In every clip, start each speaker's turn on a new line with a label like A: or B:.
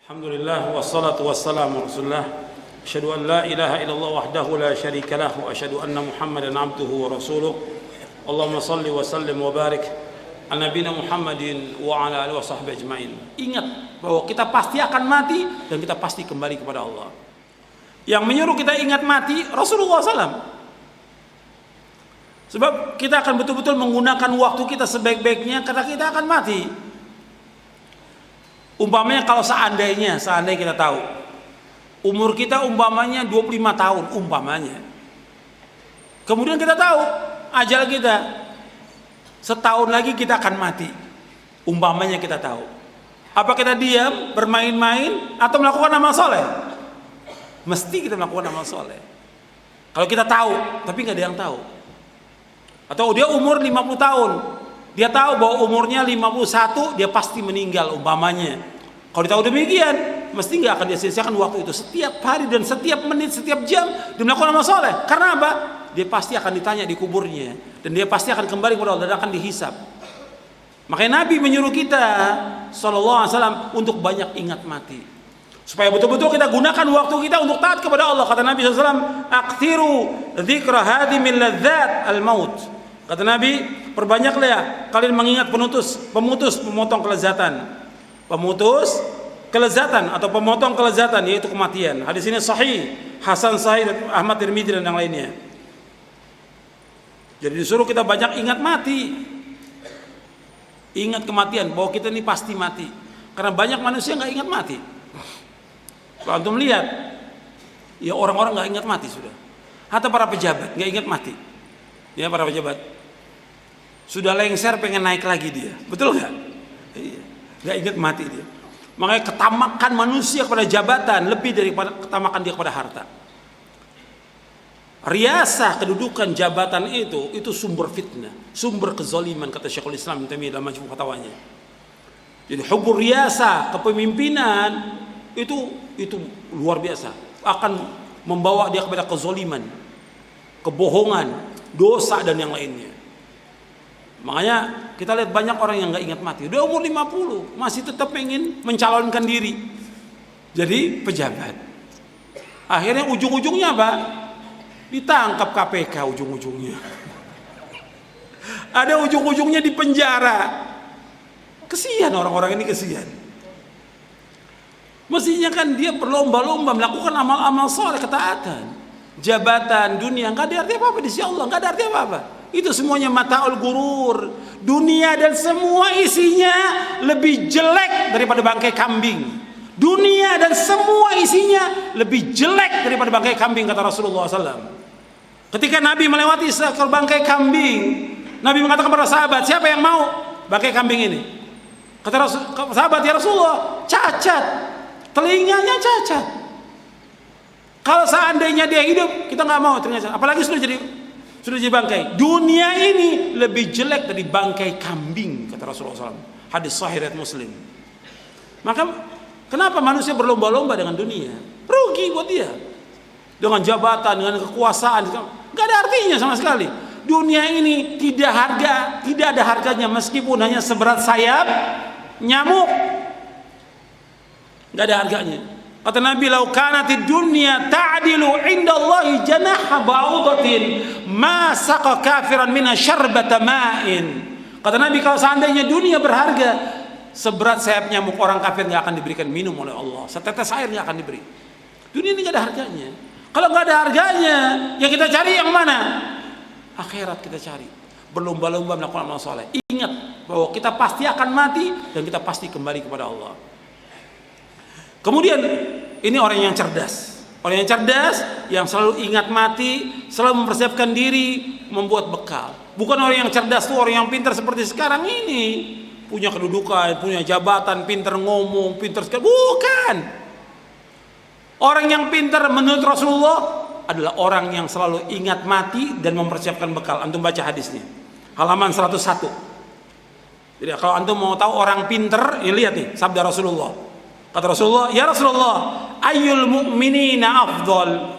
A: Alhamdulillah wassalatu wassalamu rasulullah asyhadu an la ilaha illallah wahdahu la syarika lah wa asyhadu anna muhammadan abduhu wa rasuluh. Allahumma salli wa sallim wa barik ala nabiyina Muhammadin wa ala alihi wa sahbihi ajmain. Ingat bahwa kita pasti akan mati dan kita pasti kembali kepada Allah. Yang menyuruh kita ingat mati Rasulullah SAW. Sebab kita akan betul-betul menggunakan waktu kita sebaik-baiknya karena kita akan mati. Umpamanya kalau seandainya kita tahu umur kita umpamanya 25 tahun umpamanya. Kemudian kita tahu ajal kita setahun lagi kita akan mati. Umpamanya kita tahu. Apa kita diam, bermain-main atau melakukan amal soleh? Mesti kita melakukan amal soleh. Kalau kita tahu, tapi nggak ada yang tahu. Atau dia umur 50 tahun. Dia tahu bahwa umurnya 51, dia pasti meninggal umpamanya. Kalau dia tahu demikian, mesti nggak akan dia sia-siakan waktu itu. Setiap hari dan setiap menit, setiap jam dia melakukan amal soleh. Karena apa? Dia pasti akan ditanya di kuburnya dan dia pasti akan kembali kepada Allah dan akan dihisab. Makanya Nabi menyuruh kita sallallahu alaihi wasallam untuk banyak ingat mati. Supaya betul-betul kita gunakan waktu kita untuk taat kepada Allah. Kata Nabi sallallahu alaihi wasallam, "Aqtiru dzikra hadhimil ladzat al-maut." Kata Nabi, perbanyaklah ya kalian mengingat pemutus pemotong kelezatan. Pemutus kelezatan atau pemotong kelezatan yaitu kematian. Hadis ini sahih, Hasan Sahih, Ahmad Tirmidzi dan yang lainnya. Jadi disuruh kita banyak ingat mati. Ingat kematian, bahwa kita ini pasti mati. Karena banyak manusia nggak ingat mati. Kalau antum lihat, ya orang-orang nggak ingat mati sudah. Hatta para pejabat nggak ingat mati. Ya para pejabat. Sudah lengser pengen naik lagi dia, betul nggak? Iya, nggak ingat mati dia. Makanya ketamakan manusia kepada jabatan lebih daripada ketamakan dia kepada harta. Riasah kedudukan jabatan itu sumber fitnah, sumber kezaliman kata Syekhul Islam Ibnu Taimiyah dalam Majmu' Fatawanya. Jadi hubur riasah kepemimpinan itu luar biasa, akan membawa dia kepada kezaliman, kebohongan, dosa dan yang lainnya. Makanya kita lihat banyak orang yang nggak ingat mati. Udah umur 50 masih tetap ingin mencalonkan diri jadi pejabat. Akhirnya ujung-ujungnya apa? Ditangkap KPK ujung-ujungnya. Ada ujung-ujungnya di penjara. Kesian orang-orang ini, kesian. Mestinya kan dia berlomba-lomba melakukan amal-amal soleh, ketaatan. Jabatan, dunia nggak ada arti apa-apa di sisi Allah, nggak ada arti apa-apa. Itu semuanya mata'ul gurur. Dunia dan semua isinya lebih jelek daripada bangkai kambing. Dunia dan semua isinya lebih jelek daripada bangkai kambing, kata Rasulullah SAW. Ketika Nabi melewati seekor bangkai kambing, Nabi mengatakan kepada sahabat, siapa yang mau bangkai kambing ini? Kata sahabat, ya Rasulullah, cacat, telinganya cacat. Kalau seandainya dia hidup, kita nggak mau ternyata. Apalagi sudah jadi bangkai. Dunia ini lebih jelek dari bangkai kambing, kata Rasulullah SAW. Hadis sahih riwayat Muslim. Maka kenapa manusia berlomba-lomba dengan dunia? Rugi buat dia. Dengan jabatan, dengan kekuasaan, nggak ada artinya sama sekali. Dunia ini tidak ada harganya meskipun hanya seberat sayap nyamuk. Nggak ada harganya. Kata Nabi, "Lau kanatid dunya ta'dilu 'indallahi janaha ba'udatin, ma saqa kafiran minha syarbata ma'in." Kata Nabi, kalau seandainya dunia berharga seberat sayap nyamuk, orang kafir nggak akan diberikan minum oleh Allah. Setetes air nggak akan diberi. Dunia ini nggak ada harganya. Kalau nggak ada harganya, ya kita cari yang mana? Akhirat kita cari. Berlomba-lomba melakukan amal soleh. Ingat bahwa kita pasti akan mati dan kita pasti kembali kepada Allah. Kemudian ini orang yang cerdas. Orang yang cerdas yang selalu ingat mati, selalu mempersiapkan diri, membuat bekal. Bukan orang yang cerdas itu orang yang pintar seperti sekarang ini, punya kedudukan, punya jabatan, pintar ngomong, pintar sekali. Bukan. Orang yang pintar menurut Rasulullah adalah orang yang selalu ingat mati dan mempersiapkan bekal. Antum baca hadisnya. Halaman 101. Jadi kalau antum mau tahu orang pintar, ya lihat nih sabda Rasulullah. Kata Rasulullah, "Ya Rasulullah, ayyul mu'minina afdal?"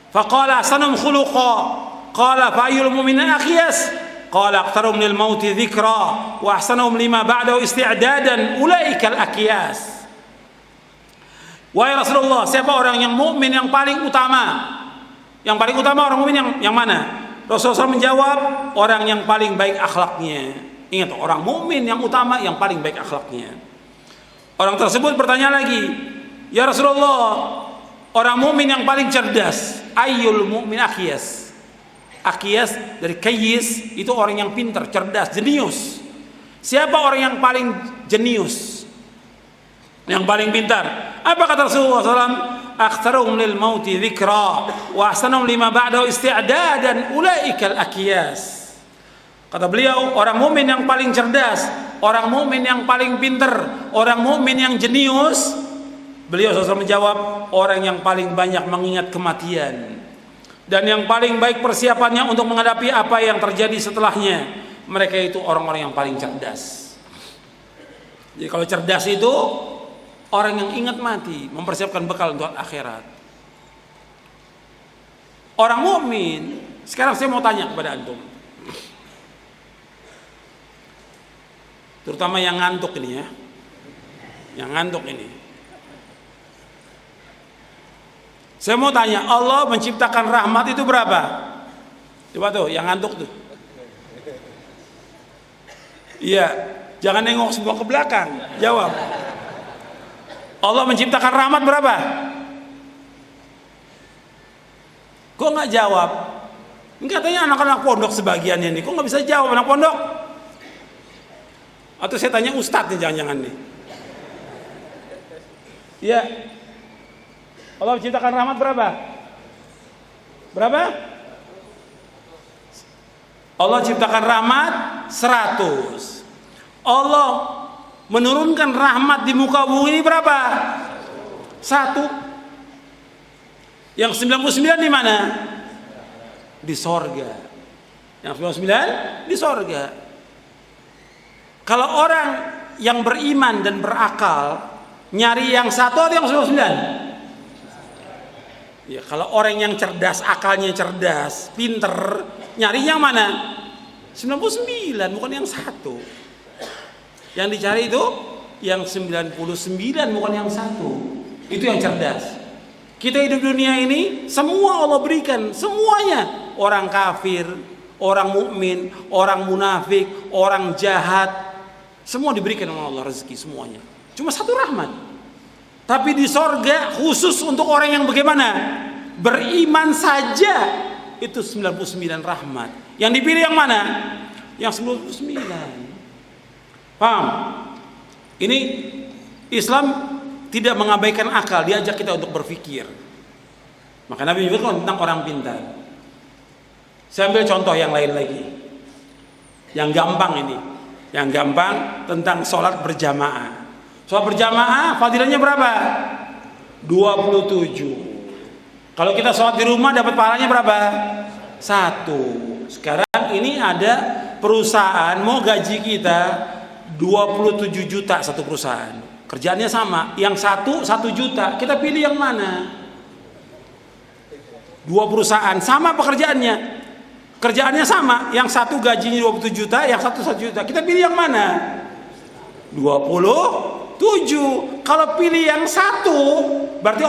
A: Faqala ahsanuhum khuluqa. Qala fa ayyul mu'minina akhyas? Qala aqtaruhum lil mauti dzikra wa ahsanuhum lima ba'dahu isti'dadan ulaikal akyas. Wahai Rasulullah, siapa orang yang mukmin yang paling utama? Yang paling utama orang mukmin yang mana? Rasulullah SAW menjawab, orang yang paling baik akhlaknya. Ingat, orang mukmin yang utama yang paling baik akhlaknya. Orang tersebut bertanya lagi, ya Rasulullah, orang mukmin yang paling cerdas, ayyul mu'min akyas. Akyas dari kayis, itu orang yang pintar, cerdas, jenius. Siapa orang yang paling jenius, yang paling pintar? Apa kata Rasulullah SAW? Aktsaruhum lil mauti dzikra wa ahsanuhum lima ba'dahu isti'dadan ulaikal akyas. Kata beliau, orang mukmin yang paling cerdas, orang mukmin yang paling pintar, orang mukmin yang jenius, beliau SAW menjawab, orang yang paling banyak mengingat kematian dan yang paling baik persiapannya untuk menghadapi apa yang terjadi setelahnya. Mereka itu orang-orang yang paling cerdas. Jadi kalau cerdas itu orang yang ingat mati, mempersiapkan bekal untuk akhirat. Orang mukmin. Sekarang saya mau tanya kepada antum, terutama yang ngantuk ini ya, yang ngantuk ini. Saya mau tanya, Allah menciptakan rahmat itu berapa? Coba tuh, yang ngantuk tuh. Iya, jangan nengok semua ke belakang. Jawab. Allah menciptakan rahmat berapa? Kok nggak jawab? Ini katanya anak-anak pondok sebagian ini. Kok nggak bisa jawab anak pondok? Atau saya tanya ustadz nih, jangan-jangan nih. Iya. Allah menciptakan rahmat berapa? Berapa? Allah ciptakan rahmat 100. Allah menurunkan rahmat di muka bumi ini berapa? 1. Yang 99 di mana? Di sorga. Yang 99 di sorga. Kalau orang yang beriman dan berakal nyari yang 1 atau yang 99? Ya, kalau orang yang cerdas, akalnya cerdas, pinter, nyari yang mana? 99, bukan yang 1. Yang dicari itu yang 99, bukan yang 1. Itu yang cerdas. Kita hidup dunia ini, semua Allah berikan, semuanya. Orang kafir, orang mukmin, orang munafik, orang jahat, semua diberikan oleh Allah rezeki semuanya. Cuma 1 rahmat. Tapi di sorga khusus untuk orang yang bagaimana? Beriman saja, itu 99 rahmat. Yang dipilih yang mana? Yang 99. Paham? Ini Islam tidak mengabaikan akal, diajak kita untuk berpikir. Maka Nabi menyebutkan tentang orang pintar. Saya ambil contoh yang lain lagi, yang gampang ini, yang gampang tentang sholat berjamaah. Sholat berjamaah fadilahnya berapa? 27. Kalau kita sholat di rumah dapat pahalanya berapa? 1. Sekarang ini ada perusahaan mau gaji kita 27 juta satu perusahaan. Kerjaannya sama, yang 1 juta. Kita pilih yang mana? 2 perusahaan sama pekerjaannya. Kerjaannya sama, yang 1 gajinya 27 juta, yang 1 juta. Kita pilih yang mana? 27. Kalau pilih yang 1 berarti